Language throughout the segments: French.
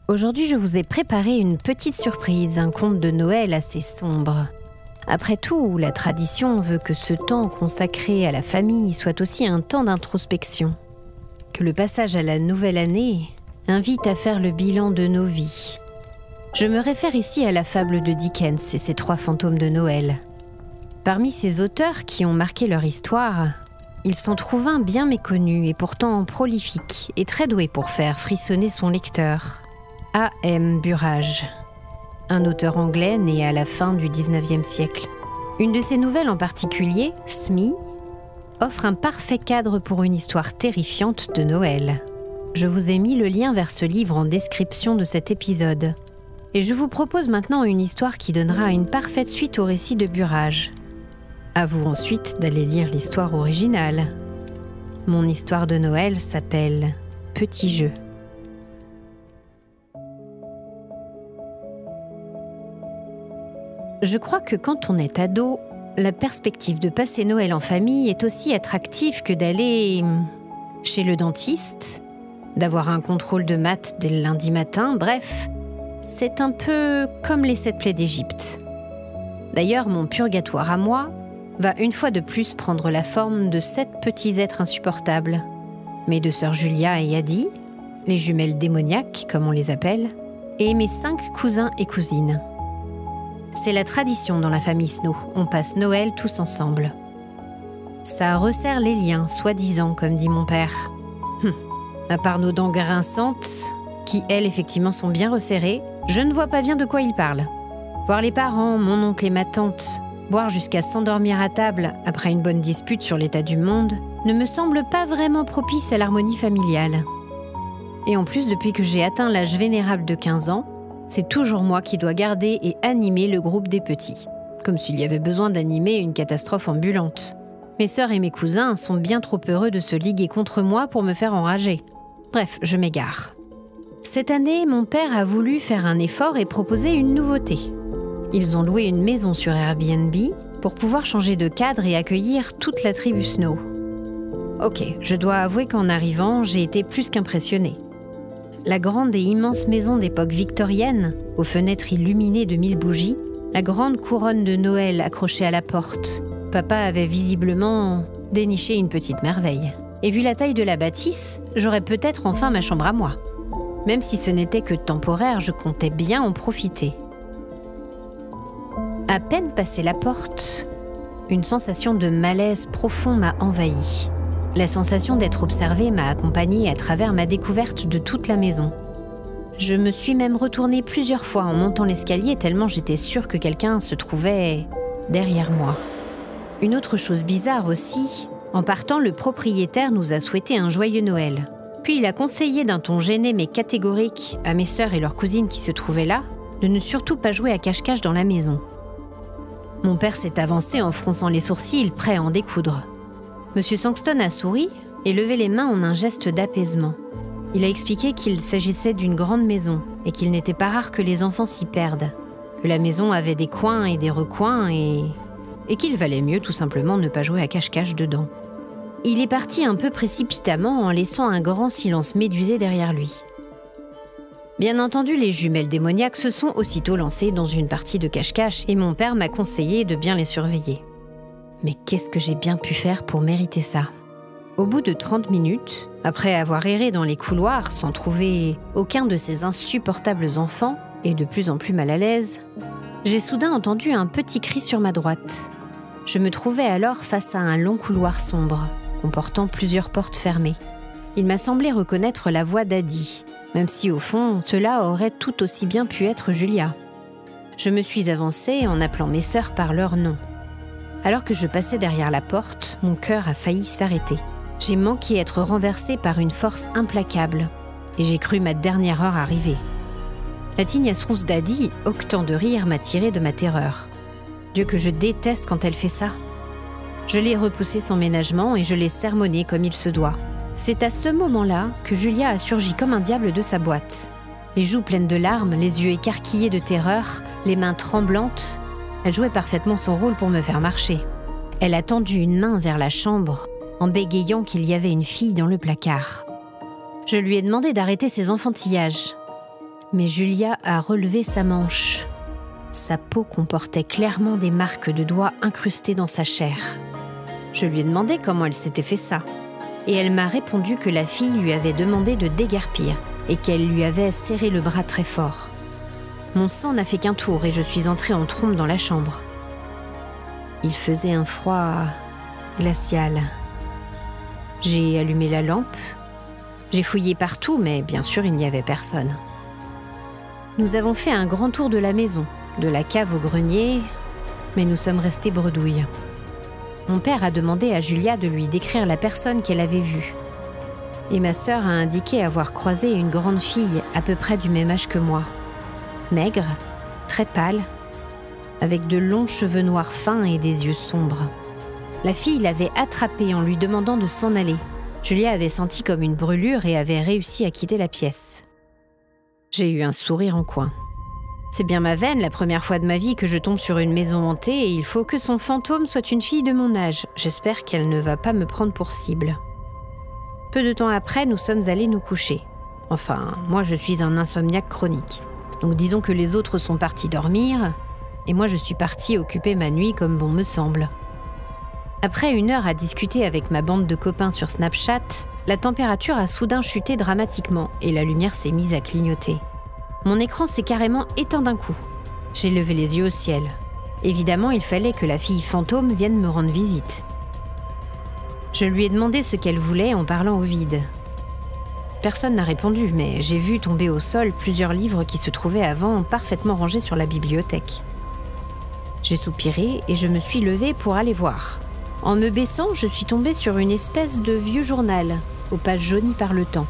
Aujourd'hui, je vous ai préparé une petite surprise, un conte de Noël assez sombre. Après tout, la tradition veut que ce temps consacré à la famille soit aussi un temps d'introspection. Que le passage à la nouvelle année invite à faire le bilan de nos vies. Je me réfère ici à la fable de Dickens et ses 3 fantômes de Noël. Parmi ces auteurs qui ont marqué leur histoire, il s'en trouve un bien méconnu et pourtant prolifique et très doué pour faire frissonner son lecteur. A.M. Burrage, un auteur anglais né à la fin du XIXe siècle. Une de ses nouvelles en particulier, Smee, offre un parfait cadre pour une histoire terrifiante de Noël. Je vous ai mis le lien vers ce livre en description de cet épisode. Et je vous propose maintenant une histoire qui donnera une parfaite suite au récit de Burrage. À vous ensuite d'aller lire l'histoire originale. Mon histoire de Noël s'appelle « Petit jeu ». Je crois que quand on est ado, la perspective de passer Noël en famille est aussi attractive que d'aller chez le dentiste, d'avoir un contrôle de maths dès le lundi matin, bref, c'est un peu comme les 7 plaies d'Égypte. D'ailleurs, mon purgatoire à moi va une fois de plus prendre la forme de 7 petits êtres insupportables. Mes 2 sœurs Julia et Adi, les jumelles démoniaques comme on les appelle, et mes 5 cousins et cousines. C'est la tradition dans la famille Snow, on passe Noël tous ensemble. Ça resserre les liens, soi-disant, comme dit mon père. À part nos dents grinçantes, qui elles effectivement sont bien resserrées, je ne vois pas bien de quoi il parle. Voir les parents, mon oncle et ma tante, boire jusqu'à s'endormir à table après une bonne dispute sur l'état du monde, ne me semble pas vraiment propice à l'harmonie familiale. Et en plus, depuis que j'ai atteint l'âge vénérable de 15 ans, c'est toujours moi qui dois garder et animer le groupe des petits. Comme s'il y avait besoin d'animer une catastrophe ambulante. Mes sœurs et mes cousins sont bien trop heureux de se liguer contre moi pour me faire enrager. Bref, je m'égare. Cette année, mon père a voulu faire un effort et proposer une nouveauté. Ils ont loué une maison sur Airbnb pour pouvoir changer de cadre et accueillir toute la tribu Snow. Ok, je dois avouer qu'en arrivant, j'ai été plus qu'impressionnée. La grande et immense maison d'époque victorienne, aux fenêtres illuminées de 1000 bougies, la grande couronne de Noël accrochée à la porte. Papa avait visiblement déniché une petite merveille. Et vu la taille de la bâtisse, j'aurais peut-être enfin ma chambre à moi. Même si ce n'était que temporaire, je comptais bien en profiter. À peine passé la porte, une sensation de malaise profond m'a envahie. La sensation d'être observée m'a accompagnée à travers ma découverte de toute la maison. Je me suis même retournée plusieurs fois en montant l'escalier tellement j'étais sûre que quelqu'un se trouvait derrière moi. Une autre chose bizarre aussi, en partant, le propriétaire nous a souhaité un joyeux Noël. Puis il a conseillé d'un ton gêné mais catégorique à mes sœurs et leurs cousines qui se trouvaient là de ne surtout pas jouer à cache-cache dans la maison. Mon père s'est avancé en fronçant les sourcils, prêt à en découdre. Monsieur Sangston a souri et levé les mains en un geste d'apaisement. Il a expliqué qu'il s'agissait d'une grande maison et qu'il n'était pas rare que les enfants s'y perdent, que la maison avait des coins et des recoins et qu'il valait mieux tout simplement ne pas jouer à cache-cache dedans. Il est parti un peu précipitamment en laissant un grand silence médusé derrière lui. Bien entendu, les jumelles démoniaques se sont aussitôt lancées dans une partie de cache-cache et mon père m'a conseillé de bien les surveiller. Mais qu'est-ce que j'ai bien pu faire pour mériter ça ? Au bout de 30 minutes, après avoir erré dans les couloirs sans trouver aucun de ces insupportables enfants, et de plus en plus mal à l'aise, j'ai soudain entendu un petit cri sur ma droite. Je me trouvais alors face à un long couloir sombre, comportant plusieurs portes fermées. Il m'a semblé reconnaître la voix d'Adi, même si au fond, cela aurait tout aussi bien pu être Julia. Je me suis avancée en appelant mes sœurs par leur nom. Alors que je passais derrière la porte, mon cœur a failli s'arrêter. J'ai manqué être renversée par une force implacable et j'ai cru ma dernière heure arriver. La tignasse rousse d'Adi, octant de rire, m'a tirée de ma terreur. Dieu que je déteste quand elle fait ça. Je l'ai repoussée sans ménagement et je l'ai sermonnée comme il se doit. C'est à ce moment-là que Julia a surgi comme un diable de sa boîte. Les joues pleines de larmes, les yeux écarquillés de terreur, les mains tremblantes. Elle jouait parfaitement son rôle pour me faire marcher. Elle a tendu une main vers la chambre, en bégayant qu'il y avait une fille dans le placard. Je lui ai demandé d'arrêter ses enfantillages. Mais Julia a relevé sa manche. Sa peau comportait clairement des marques de doigts incrustées dans sa chair. Je lui ai demandé comment elle s'était fait ça. Et elle m'a répondu que la fille lui avait demandé de déguerpir et qu'elle lui avait serré le bras très fort. Mon sang n'a fait qu'un tour et je suis entrée en trombe dans la chambre. Il faisait un froid glacial. J'ai allumé la lampe. J'ai fouillé partout, mais bien sûr, il n'y avait personne. Nous avons fait un grand tour de la maison, de la cave au grenier, mais nous sommes restés bredouilles. Mon père a demandé à Julia de lui décrire la personne qu'elle avait vue. Et ma sœur a indiqué avoir croisé une grande fille à peu près du même âge que moi. Maigre, très pâle, avec de longs cheveux noirs fins et des yeux sombres. La fille l'avait attrapée en lui demandant de s'en aller. Julia avait senti comme une brûlure et avait réussi à quitter la pièce. J'ai eu un sourire en coin. C'est bien ma veine, la première fois de ma vie que je tombe sur une maison hantée et il faut que son fantôme soit une fille de mon âge. J'espère qu'elle ne va pas me prendre pour cible. Peu de temps après, nous sommes allés nous coucher. Enfin, moi je suis un insomniaque chronique. Donc disons que les autres sont partis dormir et moi je suis partie occuper ma nuit comme bon me semble. Après 1 heure à discuter avec ma bande de copains sur Snapchat, la température a soudain chuté dramatiquement et la lumière s'est mise à clignoter. Mon écran s'est carrément éteint d'un coup. J'ai levé les yeux au ciel. Évidemment, il fallait que la fille fantôme vienne me rendre visite. Je lui ai demandé ce qu'elle voulait en parlant au vide. Personne n'a répondu, mais j'ai vu tomber au sol plusieurs livres qui se trouvaient avant parfaitement rangés sur la bibliothèque. J'ai soupiré et je me suis levée pour aller voir. En me baissant, je suis tombée sur une espèce de vieux journal, aux pages jaunies par le temps.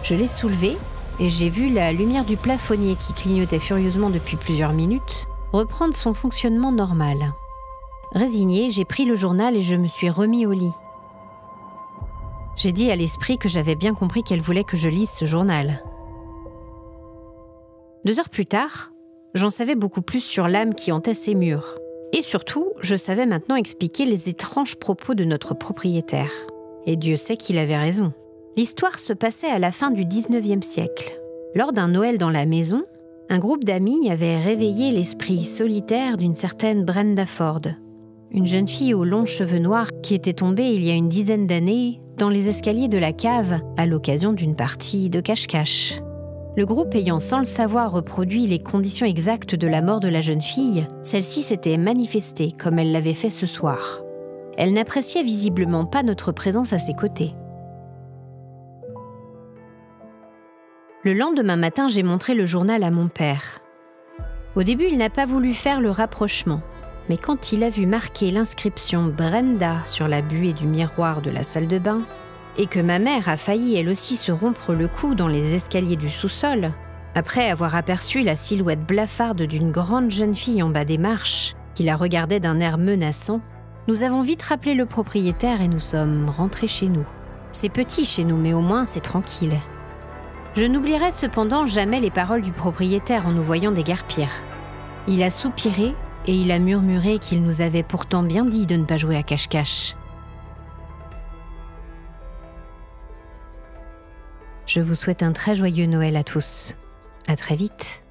Je l'ai soulevé et j'ai vu la lumière du plafonnier qui clignotait furieusement depuis plusieurs minutes reprendre son fonctionnement normal. Résignée, j'ai pris le journal et je me suis remis au lit. J'ai dit à l'esprit que j'avais bien compris qu'elle voulait que je lise ce journal. 2 heures plus tard, j'en savais beaucoup plus sur l'âme qui hantait ces murs. Et surtout, je savais maintenant expliquer les étranges propos de notre propriétaire. Et Dieu sait qu'il avait raison. L'histoire se passait à la fin du 19e siècle. Lors d'un Noël dans la maison, un groupe d'amis avait réveillé l'esprit solitaire d'une certaine Brenda Ford, une jeune fille aux longs cheveux noirs qui était tombée il y a une dizaine d'années dans les escaliers de la cave à l'occasion d'une partie de cache-cache. Le groupe ayant sans le savoir reproduit les conditions exactes de la mort de la jeune fille, celle-ci s'était manifestée comme elle l'avait fait ce soir. Elle n'appréciait visiblement pas notre présence à ses côtés. Le lendemain matin, j'ai montré le journal à mon père. Au début, il n'a pas voulu faire le rapprochement, mais quand il a vu marquer l'inscription Brenda sur la buée du miroir de la salle de bain, et que ma mère a failli elle aussi se rompre le cou dans les escaliers du sous-sol, après avoir aperçu la silhouette blafarde d'une grande jeune fille en bas des marches, qui la regardait d'un air menaçant, nous avons vite rappelé le propriétaire et nous sommes rentrés chez nous. C'est petit chez nous, mais au moins c'est tranquille. Je n'oublierai cependant jamais les paroles du propriétaire en nous voyant déguerpir. Il a soupiré et il a murmuré qu'il nous avait pourtant bien dit de ne pas jouer à cache-cache. Je vous souhaite un très joyeux Noël à tous. À très vite.